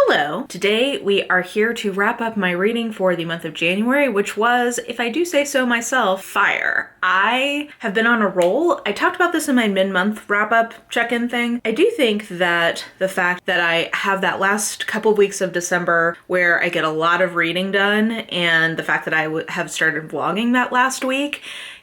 Hello! Today we are here to wrap up my reading for the month of January, which was, if I do say so myself, fire. I have been on a roll. I talked about this in my mid-month wrap-up check-in thing. I do think that the fact that I have that last couple of weeks of December where I get a lot of reading done, and the fact that I have started vlogging that last week,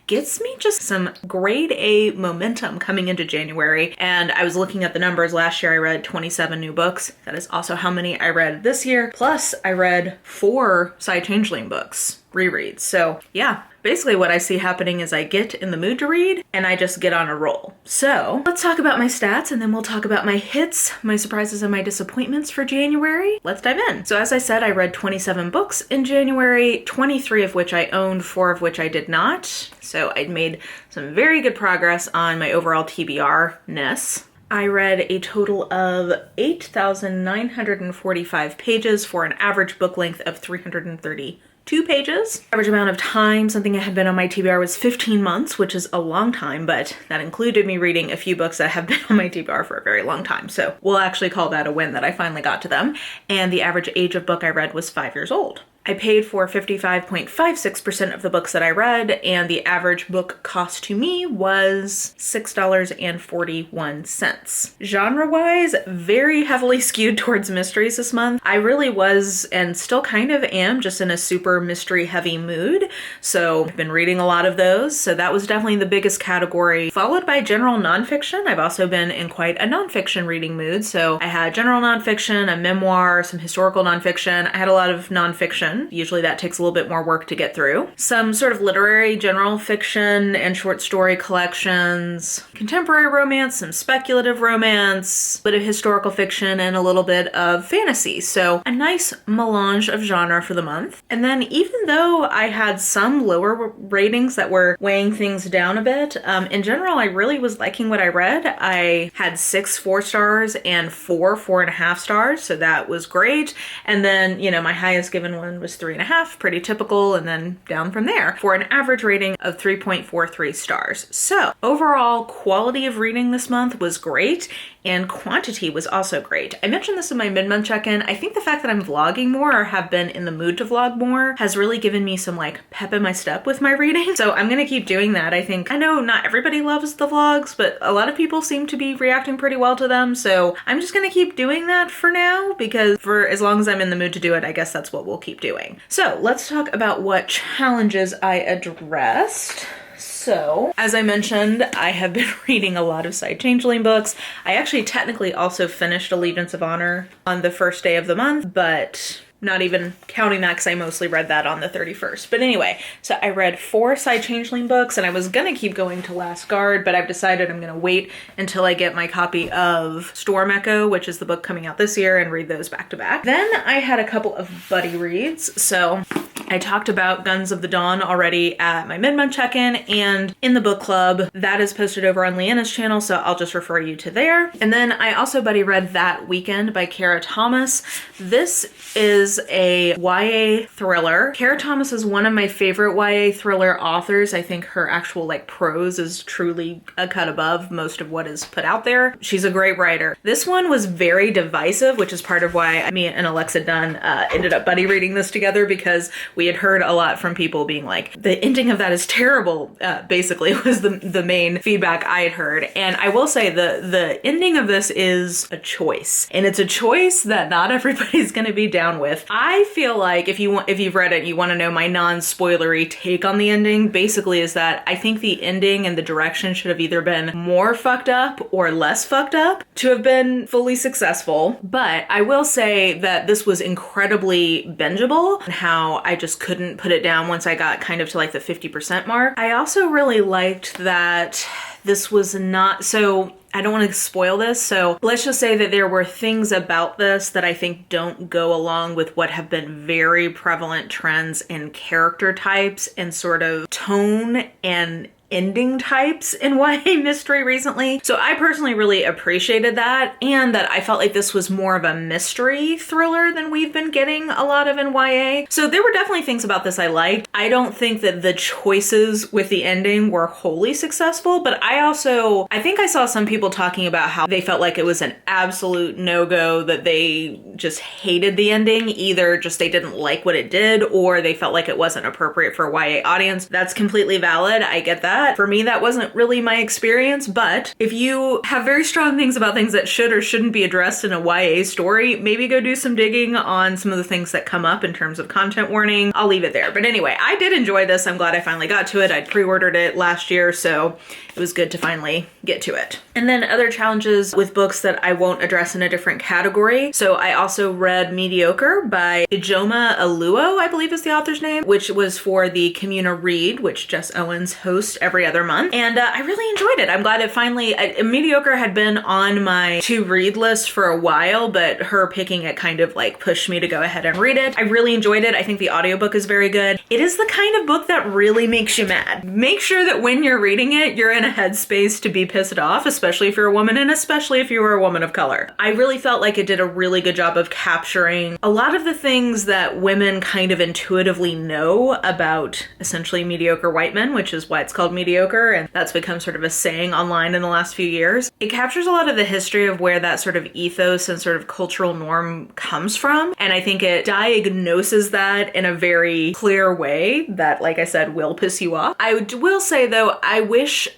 gets me just some grade A momentum coming into January. And I was looking at the numbers. Last year I read 27 new books. That is also how many I read this year. Plus I read 4 Side Changeling books, rereads. So yeah, basically what I see happening is I get in the mood to read and I just get on a roll. So let's talk about my stats and then we'll talk about my hits, my surprises, and my disappointments for January. Let's dive in. So as I said, I read 27 books in January, 23 of which I owned, 4 of which I did not. So I made some very good progress on my overall TBR-ness. I read a total of 8,945 pages for an average book length of 332 pages. Average amount of time, something that had been on my TBR, was 15 months, which is a long time, but that included me reading a few books that have been on my TBR for a very long time. So we'll actually call that a win that I finally got to them. And the average age of book I read was 5 years old. I paid for 55.56% of the books that I read, and the average book cost to me was $6.41. Genre-wise, very heavily skewed towards mysteries this month. I really was, and still kind of am, just in a super mystery-heavy mood, so I've been reading a lot of those, so that was definitely the biggest category, followed by general nonfiction. I've also been in quite a nonfiction reading mood, so I had general nonfiction, a memoir, some historical nonfiction. I had a lot of nonfiction. Usually that takes a little bit more work to get through. Some sort of literary general fiction and short story collections, contemporary romance, some speculative romance, a bit of historical fiction, and a little bit of fantasy. So a nice melange of genre for the month. And then even though I had some lower ratings that were weighing things down a bit, in general, I really was liking what I read. I had 6 4 stars and 4 4.5 stars, so that was great. And then, my highest given one was 3.5, pretty typical, and then down from there for an average rating of 3.43 stars. So overall quality of reading this month was great, and quantity was also great. I mentioned this in my mid-month check-in. I think the fact that I'm vlogging more, or have been in the mood to vlog more, has really given me some pep in my step with my reading. So I'm gonna keep doing that. I know not everybody loves the vlogs, but a lot of people seem to be reacting pretty well to them. So I'm just gonna keep doing that for now, because for as long as I'm in the mood to do it, I guess that's what we'll keep doing. So let's talk about what challenges I addressed. So, as I mentioned, I have been reading a lot of Side Changeling books. I actually technically also finished Allegiance of Honor on the first day of the month, but not even counting that because I mostly read that on the 31st. But anyway, so I read 4 Side Changeling books, and I was gonna keep going to Last Guard, but I've decided I'm gonna wait until I get my copy of Storm Echo, which is the book coming out this year, and read those back to back. Then I had a couple of buddy reads. So I talked about Guns of the Dawn already at my mid-month check-in and in the book club. That is posted over on Leanna's channel, so I'll just refer you to there. And then I also buddy read That Weekend by Kara Thomas. This is a YA thriller. Kara Thomas is one of my favorite YA thriller authors. I think her actual prose is truly a cut above most of what is put out there. She's a great writer. This one was very divisive, which is part of why me and Alexa Dunn ended up buddy reading this together, because we had heard a lot from people being like, the ending of that is terrible, basically was the main feedback I had heard. And I will say the ending of this is a choice, and it's a choice that not everybody's gonna be down with. I feel like if you've read it, you want to know my non-spoilery take on the ending, basically is that I think the ending and the direction should have either been more fucked up or less fucked up to have been fully successful. But I will say that this was incredibly bingeable, and how I just couldn't put it down once I got kind of to the 50% mark. I also really liked that this was not, so I don't want to spoil this, so let's just say that there were things about this that I think don't go along with what have been very prevalent trends in character types and sort of tone and ending types in YA mystery recently. So I personally really appreciated that, and that I felt like this was more of a mystery thriller than we've been getting a lot of in YA. So there were definitely things about this I liked. I don't think that the choices with the ending were wholly successful, but I think I saw some people talking about how they felt like it was an absolute no-go, that they just hated the ending. Either just they didn't like what it did, or they felt like it wasn't appropriate for a YA audience. That's completely valid. I get that. For me, that wasn't really my experience, but if you have very strong things about things that should or shouldn't be addressed in a YA story, maybe go do some digging on some of the things that come up in terms of content warning. I'll leave it there. But anyway, I did enjoy this. I'm glad I finally got to it. I'd pre-ordered it last year, so it was good to finally get to it. And then other challenges with books that I won't address in a different category. So I also read Mediocre by Ijoma Aluo, I believe is the author's name, which was for the Communa Read, which Jess Owens hosts every other month. And I really enjoyed it. I'm glad it finally, Mediocre had been on my to read list for a while, but her picking it kind of like pushed me to go ahead and read it. I really enjoyed it. I think the audiobook is very good. It is the kind of book that really makes you mad. Make sure that when you're reading it, you're in a headspace to be pissed off, especially if you're a woman and especially if you were a woman of color. I really felt like it did a really good job of capturing a lot of the things that women kind of intuitively know about essentially mediocre white men, which is why it's called Mediocre, and that's become sort of a saying online in the last few years. It captures a lot of the history of where that sort of ethos and sort of cultural norm comes from, and I think it diagnoses that in a very clear way that, like I said, will piss you off. I will say though, I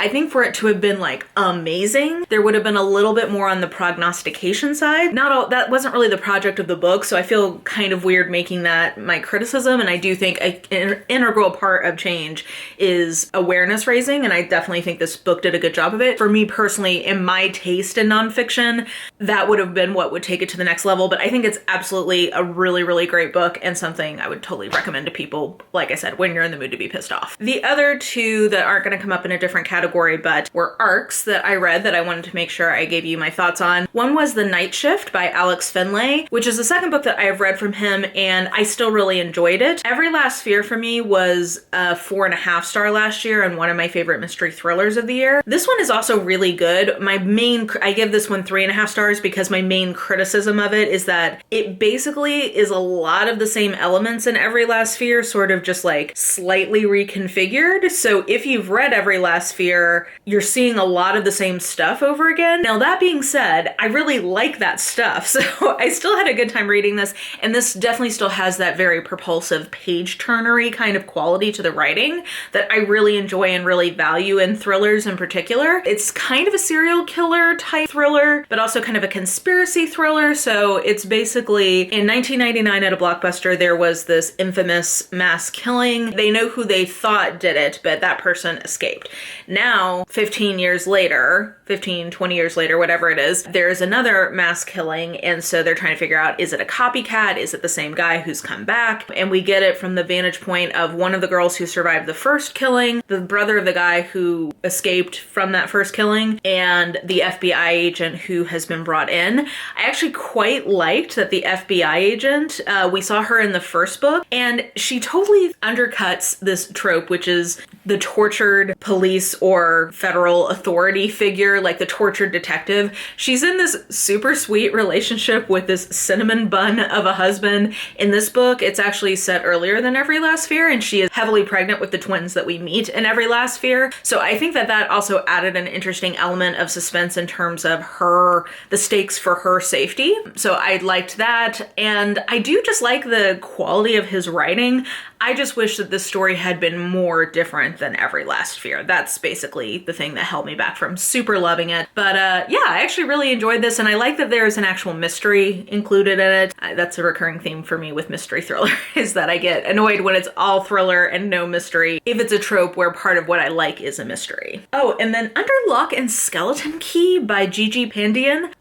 think for it to have been like amazing, there would have been a little bit more on the prognostication side. That wasn't really the project of the book, so I feel kind of weird making that my criticism, and I do think an integral part of change is awareness raising, and I definitely think this book did a good job of it. For me personally, in my taste in nonfiction, that would have been what would take it to the next level, but I think it's absolutely a really, really great book and something I would totally recommend to people, like I said, when you're in the mood to be pissed off. The other two that aren't going to come up in a different category, but were arcs that I read that I wanted to make sure I gave you my thoughts on. One was The Night Shift by Alex Finlay, which is the second book that I have read from him, and I still really enjoyed it. Every Last Fear for me was a 4.5 star last year and one of my favorite mystery thrillers of the year. This one is also really good. I give this one 3.5 stars because my main criticism of it is that it basically is a lot of the same elements in Every Last Fear, sort of just like slightly reconfigured. So if you've read Every Last Fear, you're seeing a lot of the same stuff over again. Now that being said, I really like that stuff. So I still had a good time reading this, and this definitely still has that very propulsive page-turnery kind of quality to the writing that I really enjoy and really value in thrillers in particular. It's kind of a serial killer type thriller, but also kind of a conspiracy thriller. So it's basically, in 1999 at a Blockbuster, there was this infamous mass killing. They know who they thought did it, but that person escaped. Now, 20 years later, whatever it is, there's another mass killing, and so they're trying to figure out, is it a copycat? Is it the same guy who's come back? And we get it from the vantage point of one of the girls who survived the first killing, the brother of the guy who escaped from that first killing, and the FBI agent who has been brought in. I actually quite liked that the FBI agent, we saw her in the first book, and she totally undercuts this trope, which is the tortured police or federal authority figure, like the tortured detective. She's in this super sweet relationship with this cinnamon bun of a husband. In this book, it's actually set earlier than Every Last Fear, and she is heavily pregnant with the twins that we meet in Every Last Fear. So I think that that also added an interesting element of suspense in terms of the stakes for her safety. So I liked that, and I do just like the quality of his writing. I just wish that this story had been more different than Every Last Fear. That's basically the thing that held me back from super loving it. But yeah, I actually really enjoyed this, and I like that there's an actual mystery included in it. That's a recurring theme for me with mystery thriller, is that I get annoyed when it's all thriller and no mystery, if it's a trope where part of what I like is a mystery. Oh, and then Under Lock and Skeleton Key by Gigi Pandian.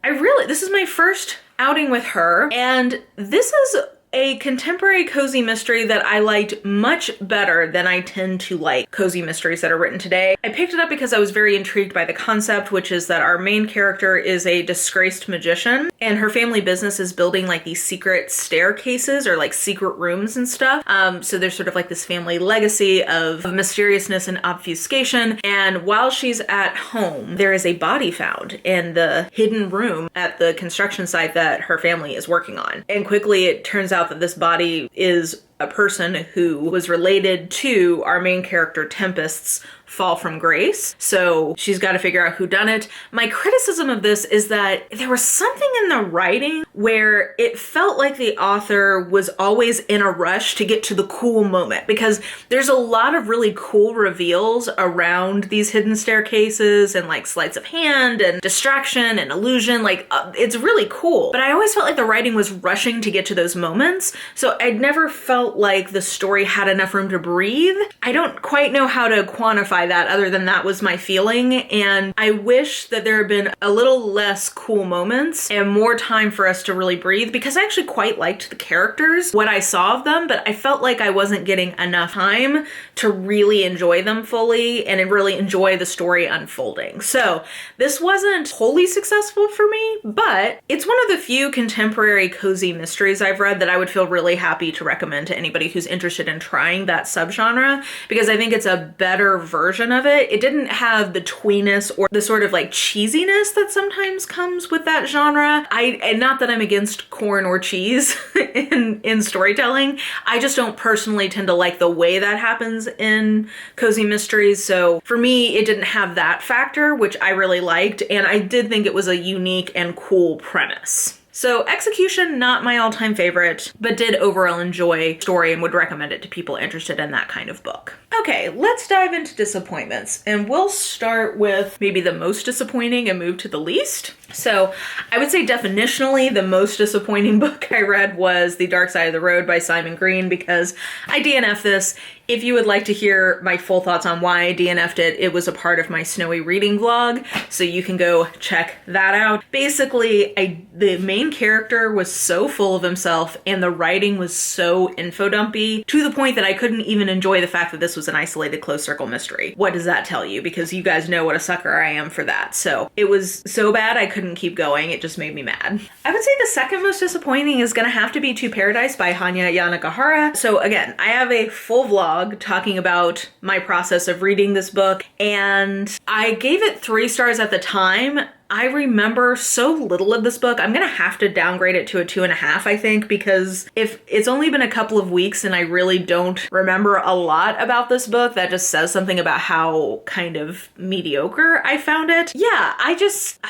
This is my first outing with her, and this is a contemporary cozy mystery that I liked much better than I tend to like cozy mysteries that are written today. I picked it up because I was very intrigued by the concept, which is that our main character is a disgraced magician, and her family business is building like these secret staircases or like secret rooms and stuff. So there's sort of like this family legacy of mysteriousness and obfuscation. And while she's at home, there is a body found in the hidden room at the construction site that her family is working on. And quickly it turns out that this body is a person who was related to our main character Tempest's fall from grace. So she's got to figure out who done it. My criticism of this is that there was something in the writing where it felt like the author was always in a rush to get to the cool moment, because there's a lot of really cool reveals around these hidden staircases and like sleights of hand and distraction and illusion. Like it's really cool, but I always felt like the writing was rushing to get to those moments. So I never felt like the story had enough room to breathe. I don't quite know how to quantify that other than that was my feeling. And I wish that there had been a little less cool moments and more time for us to really breathe, because I actually quite liked the characters, what I saw of them, but I felt like I wasn't getting enough time to really enjoy them fully and really enjoy the story unfolding. So this wasn't wholly successful for me, but it's one of the few contemporary cozy mysteries I've read that I would feel really happy to recommend to anybody who's interested in trying that subgenre, because I think it's a better version of it. It didn't have the tweeness or the sort of like cheesiness that sometimes comes with that genre. And not that I'm against corn or cheese in storytelling. I just don't personally tend to like the way that happens in cozy mysteries. So for me, it didn't have that factor, which I really liked. And I did think it was a unique and cool premise. So Execution, not my all-time favorite, but did overall enjoy the story and would recommend it to people interested in that kind of book. Okay, let's dive into disappointments, and we'll start with maybe the most disappointing and move to the least. So I would say definitionally the most disappointing book I read was The Dark Side of the Road by Simon Green, because I DNF'd this. If you would like to hear my full thoughts on why I DNF'd it, it was a part of my snowy reading vlog, so you can go check that out. Basically, the main character was so full of himself and the writing was so info-dumpy to the point that I couldn't even enjoy the fact that this was an isolated closed circle mystery. What does that tell you? Because you guys know what a sucker I am for that. So it was so bad I couldn't keep going. It just made me mad. I would say the second most disappointing is gonna have to be To Paradise by Hanya Yanagihara. So again, I have a full vlog talking about my process of reading this book, and I gave it 3 stars at the time. I remember so little of this book. I'm gonna have to downgrade it to a 2.5, I think, because if it's only been a couple of weeks and I really don't remember a lot about this book, that just says something about how kind of mediocre I found it. Yeah, I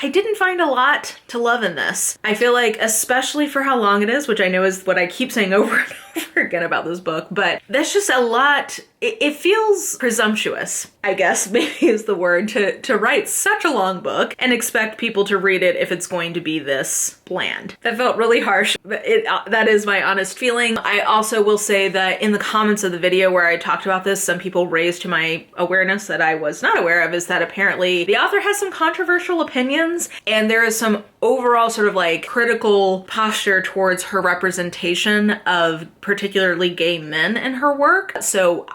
didn't find a lot to love in this. I feel like, especially for how long it is, which I know is what I keep saying over and over again about this book, but that's just a lot. It feels presumptuous, I guess maybe is the word, to write such a long book and expect people to read it if it's going to be this bland. That felt really harsh, but that is my honest feeling. I also will say that in the comments of the video where I talked about this, some people raised to my awareness that I was not aware of, is that apparently the author has some controversial opinions, and there is some overall sort of like critical posture towards her representation of particularly gay men in her work. So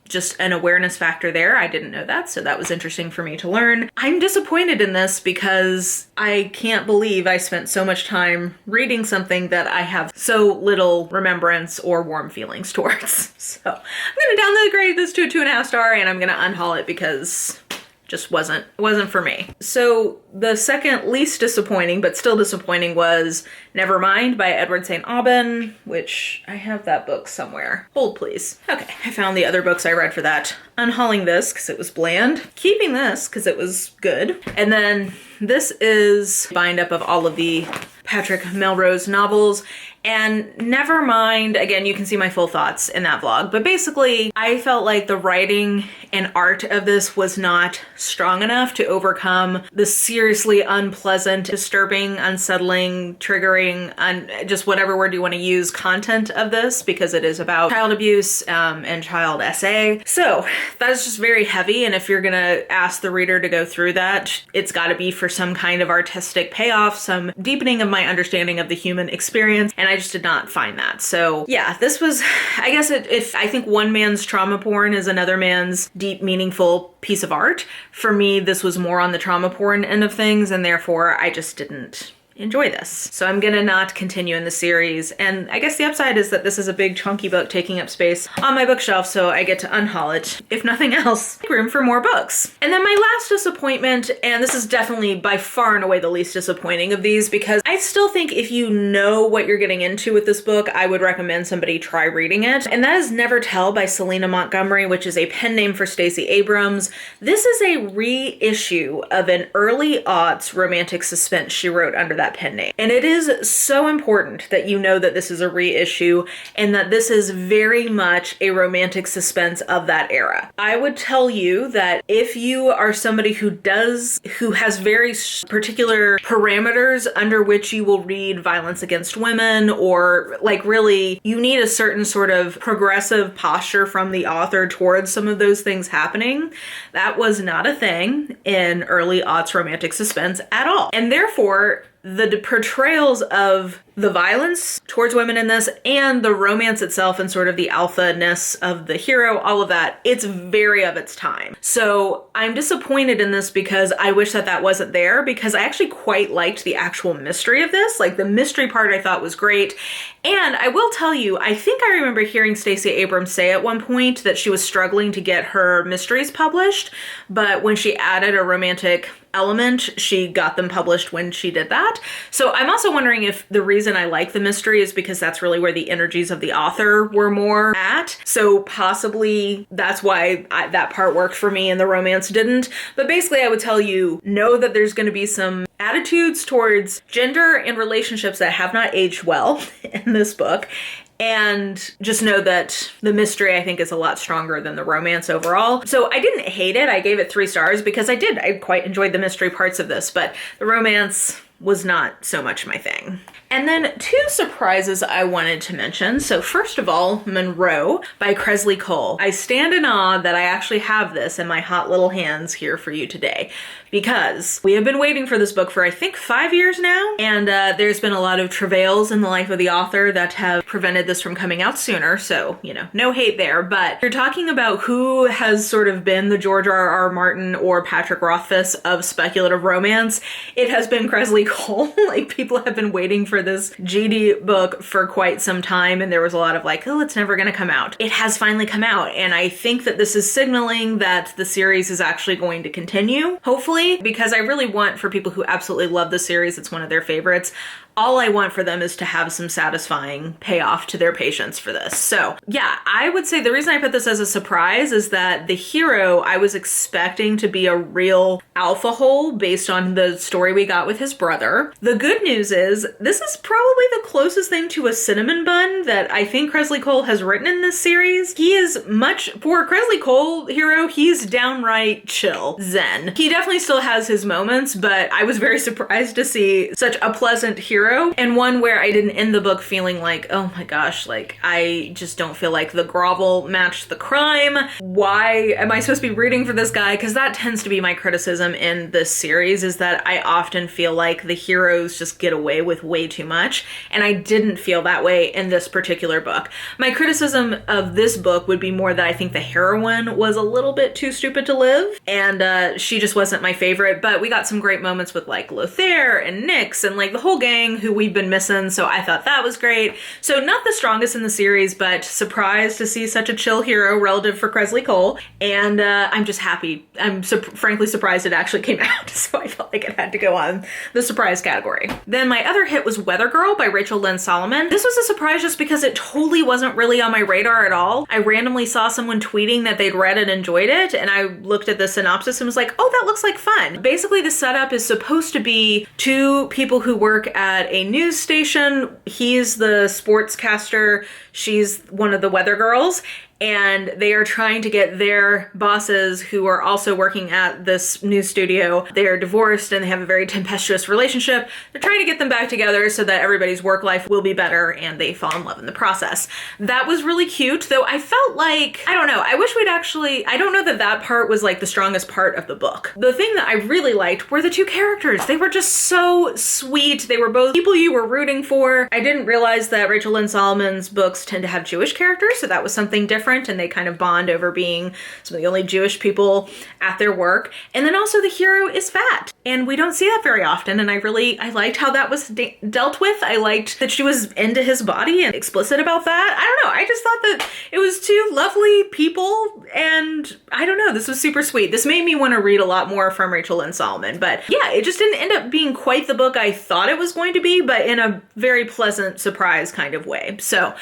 just an awareness factor there. I didn't know that, so that was interesting for me to learn. I'm disappointed in this because I can't believe I spent so much time reading something that I have so little remembrance or warm feelings towards. So I'm gonna downgrade this to a 2.5 star, and I'm gonna unhaul it because just wasn't for me. So the second least disappointing, but still disappointing, was Nevermind by Edward St. Aubyn, which I have that book somewhere. Hold please. Okay, I found the other books I read for that. Unhauling this because it was bland. Keeping this because it was good. And then this is a bind up of all of the Patrick Melrose novels. And Nevermind, again, you can see my full thoughts in that vlog, but basically I felt like the writing and art of this was not strong enough to overcome the seriously unpleasant, disturbing, unsettling, triggering, just whatever word you want to use, content of this, because it is about child abuse and child SA. So that is just very heavy, and if you're gonna ask the reader to go through that, it's gotta be for some kind of artistic payoff, some deepening of my understanding of the human experience, and I just did not find that. So yeah, this was, I guess if I think one man's trauma porn is another man's deep, meaningful piece of art, for me, this was more on the trauma porn end of things, and therefore I just didn't enjoy this. So I'm gonna not continue in the series. And I guess the upside is that this is a big chunky book taking up space on my bookshelf, so I get to unhaul it. If nothing else, make room for more books. And then my last disappointment, and this is definitely by far and away the least disappointing of these, because I still think if you know what you're getting into with this book, I would recommend somebody try reading it. And that is Never Tell by Selena Montgomery, which is a pen name for Stacey Abrams. This is a reissue of an early aughts romantic suspense she wrote under that pen name. And it is so important that you know that this is a reissue and that this is very much a romantic suspense of that era. I would tell you that if you are somebody who has very particular parameters under which you will read violence against women, or like really you need a certain sort of progressive posture from the author towards some of those things happening, that was not a thing in early aughts romantic suspense at all. And therefore, the portrayals of the violence towards women in this and the romance itself and sort of the alpha-ness of the hero, all of that, it's very of its time. So I'm disappointed in this because I wish that that wasn't there, because I actually quite liked the actual mystery of this. Like the mystery part I thought was great. And I will tell you, I think I remember hearing Stacey Abrams say at one point that she was struggling to get her mysteries published, but when she added a romantic element, she got them published when she did that. So I'm also wondering if the reason I like the mystery is because that's really where the energies of the author were more at. So possibly that's why that part worked for me and the romance didn't. But basically I would tell you, know that there's going to be some attitudes towards gender and relationships that have not aged well in this book. And just know that the mystery, I think, is a lot stronger than the romance overall. So I didn't hate it. I gave it 3 stars because I quite enjoyed the mystery parts of this, but the romance was not so much my thing. And then 2 surprises I wanted to mention. So first of all, Monroe by Kresley Cole. I stand in awe that I actually have this in my hot little hands here for you today, because we have been waiting for this book for I think 5 years now, and there's been a lot of travails in the life of the author that have prevented this from coming out sooner, so, you know, no hate there. But you're talking about who has sort of been the George R.R. Martin or Patrick Rothfuss of speculative romance. It has been Kresley Cole. Like, people have been waiting for this GD book for quite some time, and there was a lot of like, oh, it's never gonna come out. It has finally come out, and I think that this is signaling that the series is actually going to continue, hopefully, because I really want, for people who absolutely love the series, it's one of their favorites, all I want for them is to have some satisfying payoff to their patience for this. So yeah, I would say the reason I put this as a surprise is that the hero, I was expecting to be a real alpha hole based on the story we got with his brother. The good news is this is probably the closest thing to a cinnamon bun that I think Kresley Cole has written in this series. He is much, for Kresley Cole hero, he's downright chill, zen. He definitely still has his moments, but I was very surprised to see such a pleasant hero, and one where I didn't end the book feeling like, oh my gosh, like I just don't feel like the grovel matched the crime. Why am I supposed to be rooting for this guy? Because that tends to be my criticism in this series, is that I often feel like the heroes just get away with way too much, and I didn't feel that way in this particular book. My criticism of this book would be more that I think the heroine was a little bit too stupid to live, and she just wasn't my favorite, but we got some great moments with like Lothair and Nyx and like the whole gang who we've been missing, so I thought that was great. So not the strongest in the series, but surprised to see such a chill hero relative for Kresley Cole, and I'm just happy. I'm frankly surprised it actually came out, so I felt like it had to go on the surprise category. Then my other hit was Weather Girl by Rachel Lynn Solomon. This was a surprise just because it totally wasn't really on my radar at all. I randomly saw someone tweeting that they'd read and enjoyed it, and I looked at the synopsis and was like, oh, that looks like fun. Basically, the setup is supposed to be 2 people who work at a news station. He's the sportscaster, she's one of the weather girls, and they are trying to get their bosses, who are also working at this news studio, they are divorced and they have a very tempestuous relationship. They're trying to get them back together so that everybody's work life will be better and they fall in love in the process. That was really cute, though I felt like, I don't know, I wish we'd actually, I don't know that that part was like the strongest part of the book. The thing that I really liked were the 2 characters. They were just so sweet. They were both people you were rooting for. I didn't realize that Rachel Lynn Solomon's books tend to have Jewish characters, so that was something different different, and they kind of bond over being some of the only Jewish people at their work. And then also the hero is fat, and we don't see that very often, and I liked how that was dealt with. I liked that she was into his body and explicit about that. I don't know, I just thought that it was two lovely people, and I don't know, this was super sweet. This made me want to read a lot more from Rachel Lynn Solomon, but yeah, it just didn't end up being quite the book I thought it was going to be, but in a very pleasant surprise kind of way. So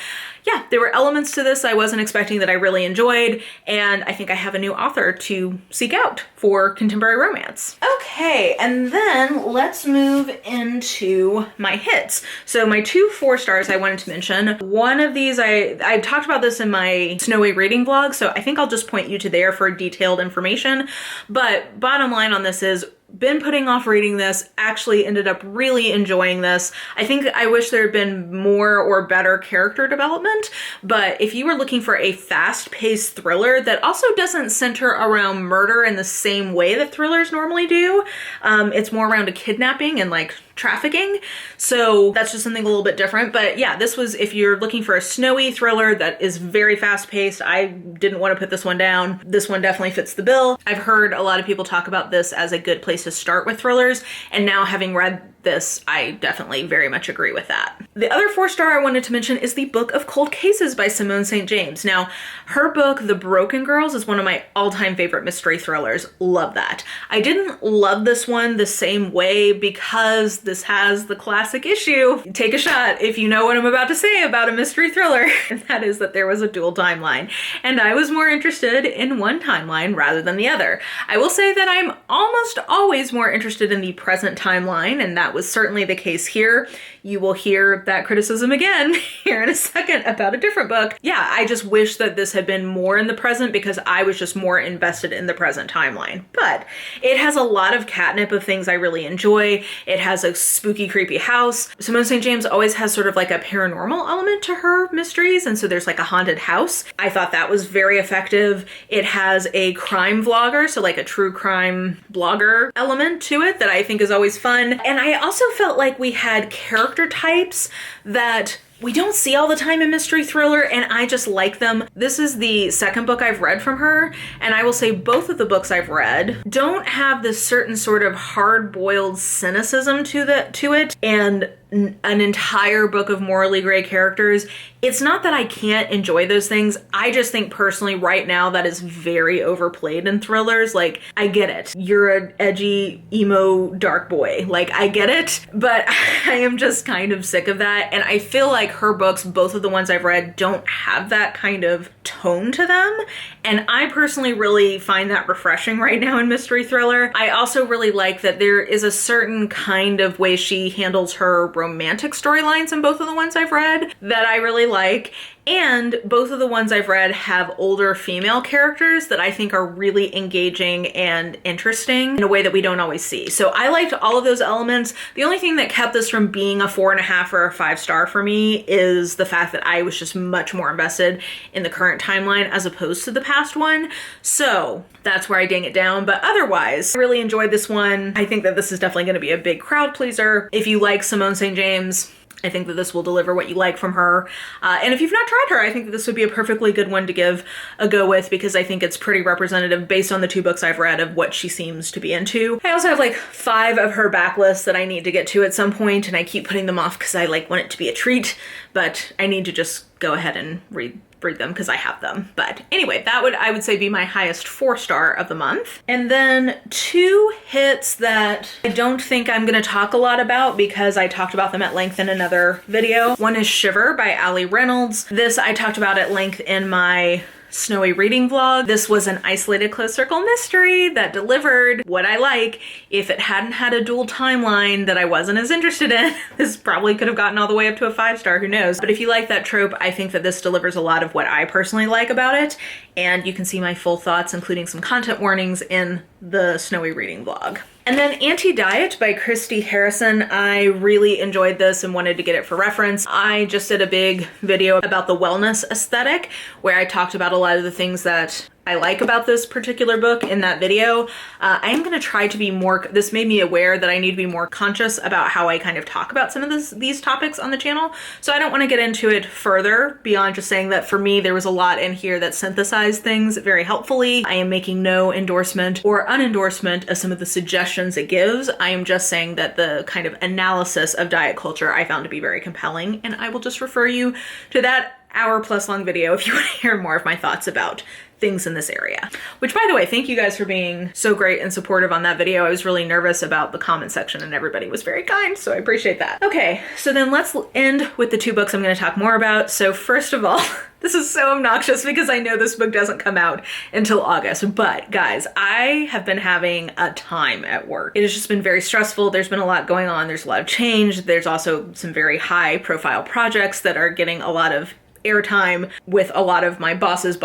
yeah, there were elements to this I wasn't expecting that I really enjoyed, and I think I have a new author to seek out for contemporary romance. Okay, and then let's move into my hits. So my 2 4-stars I wanted to mention. One of these, I talked about this in my Snowy reading vlog, so I think I'll just point you to there for detailed information. But bottom line on this is, been putting off reading this, actually ended up really enjoying this. I think I wish there had been more or better character development, but if you were looking for a fast-paced thriller that also doesn't center around murder in the same way that thrillers normally do, it's more around a kidnapping and like trafficking. So that's just something a little bit different. But yeah, this was, if you're looking for a snowy thriller that is very fast paced, I didn't want to put this one down. This one definitely fits the bill. I've heard a lot of people talk about this as a good place to start with thrillers, and now having read this, I definitely very much agree with that. The other 4-star I wanted to mention is the Book of Cold Cases by Simone St. James. Now, her book, The Broken Girls, is one of my all-time favorite mystery thrillers. Love that. I didn't love this one the same way because this has the classic issue. Take a shot if you know what I'm about to say about a mystery thriller, and that is that there was a dual timeline, and I was more interested in one timeline rather than the other. I will say that I'm almost always more interested in the present timeline, and that was certainly the case here. You will hear that criticism again here in a second about a different book. Yeah, I just wish that this had been more in the present because I was just more invested in the present timeline. But it has a lot of catnip of things I really enjoy. It has a spooky, creepy house. Simone St. James always has sort of like a paranormal element to her mysteries, and so there's like a haunted house. I thought that was very effective. It has a crime vlogger, so like a true crime blogger element to it that I think is always fun. And I also felt like we had character types that we don't see all the time in mystery thriller, and I just like them. This is the second book I've read from her, and I will say both of the books I've read don't have this certain sort of hard-boiled cynicism to it and an entire book of morally gray characters. It's not that I can't enjoy those things. I just think personally right now that is very overplayed in thrillers. Like, I get it. You're an edgy, emo, dark boy. Like, I get it, but I am just kind of sick of that. And I feel like her books, both of the ones I've read, don't have that kind of tone to them. And I personally really find that refreshing right now in mystery thriller. I also really like that there is a certain kind of way she handles her romantic storylines in both of the ones I've read that I really like. And both of the ones I've read have older female characters that I think are really engaging and interesting in a way that we don't always see. So I liked all of those elements. The only thing that kept this from being a 4.5 or a 5-star for me is the fact that I was just much more invested in the current timeline as opposed to the past one. So that's where I ding it down. But otherwise, I really enjoyed this one. I think that this is definitely going to be a big crowd pleaser. If you like Simone St. James, I think that this will deliver what you like from her. And if you've not tried her, I think that this would be a perfectly good one to give a go with because I think it's pretty representative based on the 2 books I've read of what she seems to be into. I also have like 5 of her backlists that I need to get to at some point, and I keep putting them off because I like want it to be a treat, but I need to just go ahead and read them because I have them. But anyway, that would, I would say, be my highest 4-star of the month. And then 2 hits that I don't think I'm going to talk a lot about because I talked about them at length in another video. One is Shiver by Ali Reynolds. This I talked about at length in my Snowy reading vlog. This was an isolated closed circle mystery that delivered what I like. If it hadn't had a dual timeline that I wasn't as interested in, this probably could have gotten all the way up to a 5-star, who knows. But if you like that trope, I think that this delivers a lot of what I personally like about it. And you can see my full thoughts, including some content warnings, in the Snowy reading vlog. And then Anti-Diet by Christy Harrison. I really enjoyed this and wanted to get it for reference. I just did a big video about the wellness aesthetic where I talked about a lot of the things that I like about this particular book in that video. I am going to try to be more, this made me aware that I need to be more conscious about how I kind of talk about some of these topics on the channel. So I don't want to get into it further beyond just saying that for me, there was a lot in here that synthesized things very helpfully. I am making no endorsement or unendorsement of some of the suggestions it gives. I am just saying that the kind of analysis of diet culture I found to be very compelling, and I will just refer you to that hour-plus long video if you want to hear more of my thoughts about things in this area. Which, by the way, thank you guys for being so great and supportive on that video. I was really nervous about the comment section and everybody was very kind, so I appreciate that. Okay, so then let's end with the two books I'm going to talk more about. So first of all, this is so obnoxious because I know this book doesn't come out until August, but guys, I have been having a time at work. It has just been very stressful. There's been a lot going on. There's a lot of change. There's also some very high profile projects that are getting a lot of airtime with a lot of my bosses.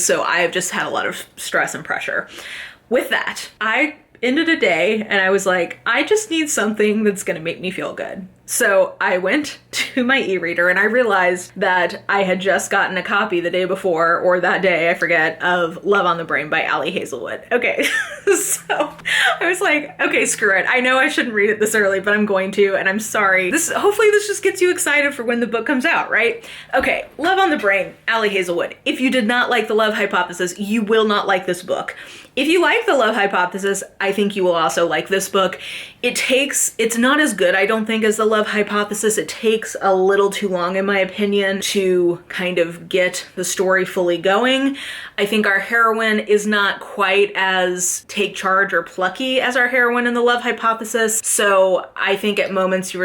So I have just had a lot of stress and pressure. With that, I ended a day and I was like, I just need something that's gonna make me feel good. So I went to my e-reader and I realized that I had just gotten a copy the day before, or that day, I forget, of Love on the Brain by Ali Hazelwood. Okay, so I was like, okay, screw it. I know I shouldn't read it this early, but I'm going to, and I'm sorry. Hopefully this just gets you excited for when the book comes out, right? Okay, Love on the Brain, Ali Hazelwood. If you did not like The Love Hypothesis, you will not like this book. If you like The Love Hypothesis, I think you will also like this book. It's not as good, I don't think, as The Love Hypothesis. It takes a little too long, in my opinion, to kind of get the story fully going. I think our heroine is not quite as take charge or plucky as our heroine in The Love Hypothesis. So I think at moments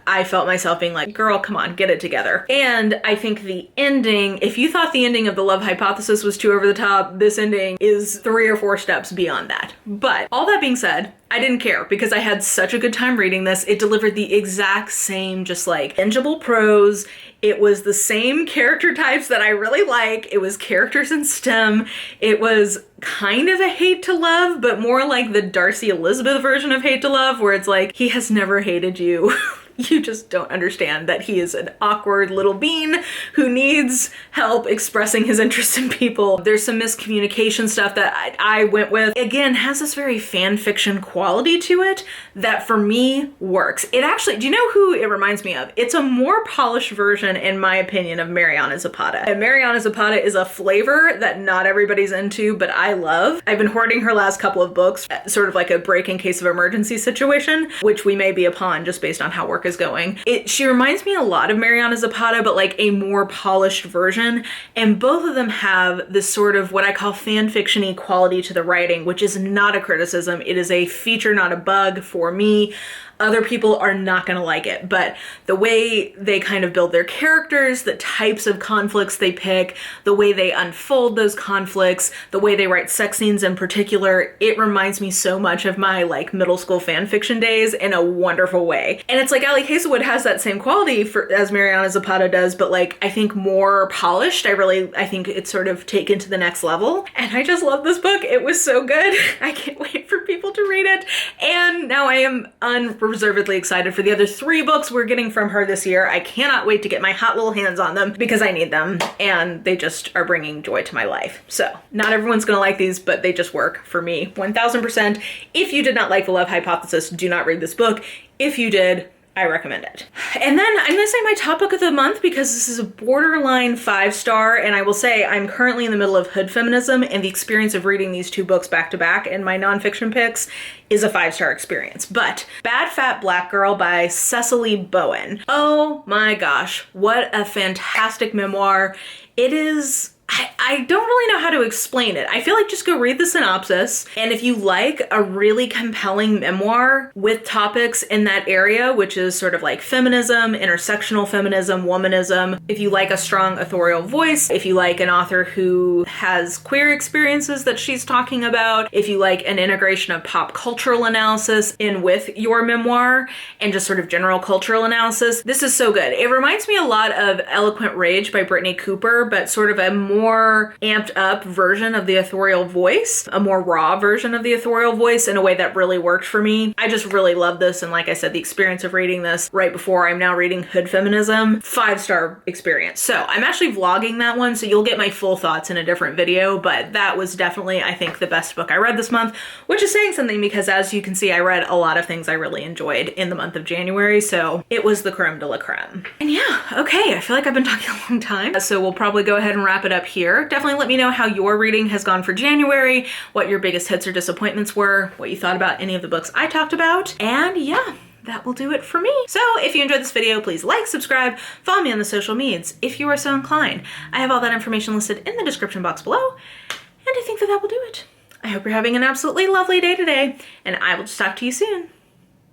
I felt myself being like, girl, come on, get it together. And I think the ending, if you thought the ending of The Love Hypothesis was too over the top, this ending is 3 or 4 steps beyond that. But all that being said, I didn't care because I had such a good time reading this. It delivered the exact same, just like bingeable prose. It was the same character types that I really like. It was characters in STEM. It was kind of a hate to love, but more like the Darcy Elizabeth version of hate to love, where it's like, he has never hated you. You just don't understand that he is an awkward little bean who needs help expressing his interest in people. There's some miscommunication stuff that I went with. Again, has this very fan fiction quality to it that for me works. It actually, do you know who it reminds me of? It's a more polished version, in my opinion, of Mariana Zapata. And Mariana Zapata is a flavor that not everybody's into, but I love. I've been hoarding her last couple of books, sort of like a break in case of emergency situation, which we may be upon just based on how work is going. She reminds me a lot of Mariana Zapata, but like a more polished version. And both of them have this sort of what I call fan fiction-y quality to the writing, which is not a criticism. It is a feature, not a bug for me. Other people are not going to like it, but the way they kind of build their characters, the types of conflicts they pick, the way they unfold those conflicts, the way they write sex scenes in particular, it reminds me so much of my like middle school fan fiction days in a wonderful way. And it's like Ali Hazelwood has that same quality as Mariana Zapata does, but like I think more polished. I think it's sort of taken to the next level. And I just love this book. It was so good. I can't wait for people to read it. And now I am unreservedly excited for the other 3 books we're getting from her this year. I cannot wait to get my hot little hands on them because I need them and they just are bringing joy to my life. So not everyone's gonna like these, but they just work for me 1000%. If you did not like The Love Hypothesis, do not read this book. If you did, I recommend it. And then I'm gonna say my top book of the month because this is a borderline 5-star, and I will say I'm currently in the middle of Hood Feminism, and the experience of reading these 2 books back to back in my nonfiction picks is a 5-star experience. But Bad Fat Black Girl by Cecily Bowen. Oh my gosh, what a fantastic memoir. It is, I don't really know how to explain it. I feel like just go read the synopsis. And if you like a really compelling memoir with topics in that area, which is sort of like feminism, intersectional feminism, womanism, if you like a strong authorial voice, if you like an author who has queer experiences that she's talking about, if you like an integration of pop cultural analysis in with your memoir and just sort of general cultural analysis, this is so good. It reminds me a lot of Eloquent Rage by Brittany Cooper, but sort of a more more amped up version of the authorial voice, a more raw version of the authorial voice in a way that really worked for me. I just really love this, and like I said, the experience of reading this right before I'm now reading Hood Feminism, 5-star experience. So I'm actually vlogging that one, so you'll get my full thoughts in a different video, but that was definitely, I think, the best book I read this month, which is saying something because as you can see, I read a lot of things I really enjoyed in the month of January, so it was the creme de la creme. And yeah, okay, I feel like I've been talking a long time, so we'll probably go ahead and wrap it up here. Definitely let me know how your reading has gone for January, what your biggest hits or disappointments were, what you thought about any of the books I talked about, and yeah, that will do it for me. So if you enjoyed this video, please like, subscribe, follow me on the social medias if you are so inclined. I have all that information listed in the description box below, and I think that will do it. I hope you're having an absolutely lovely day today, and I will just talk to you soon.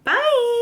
Bye!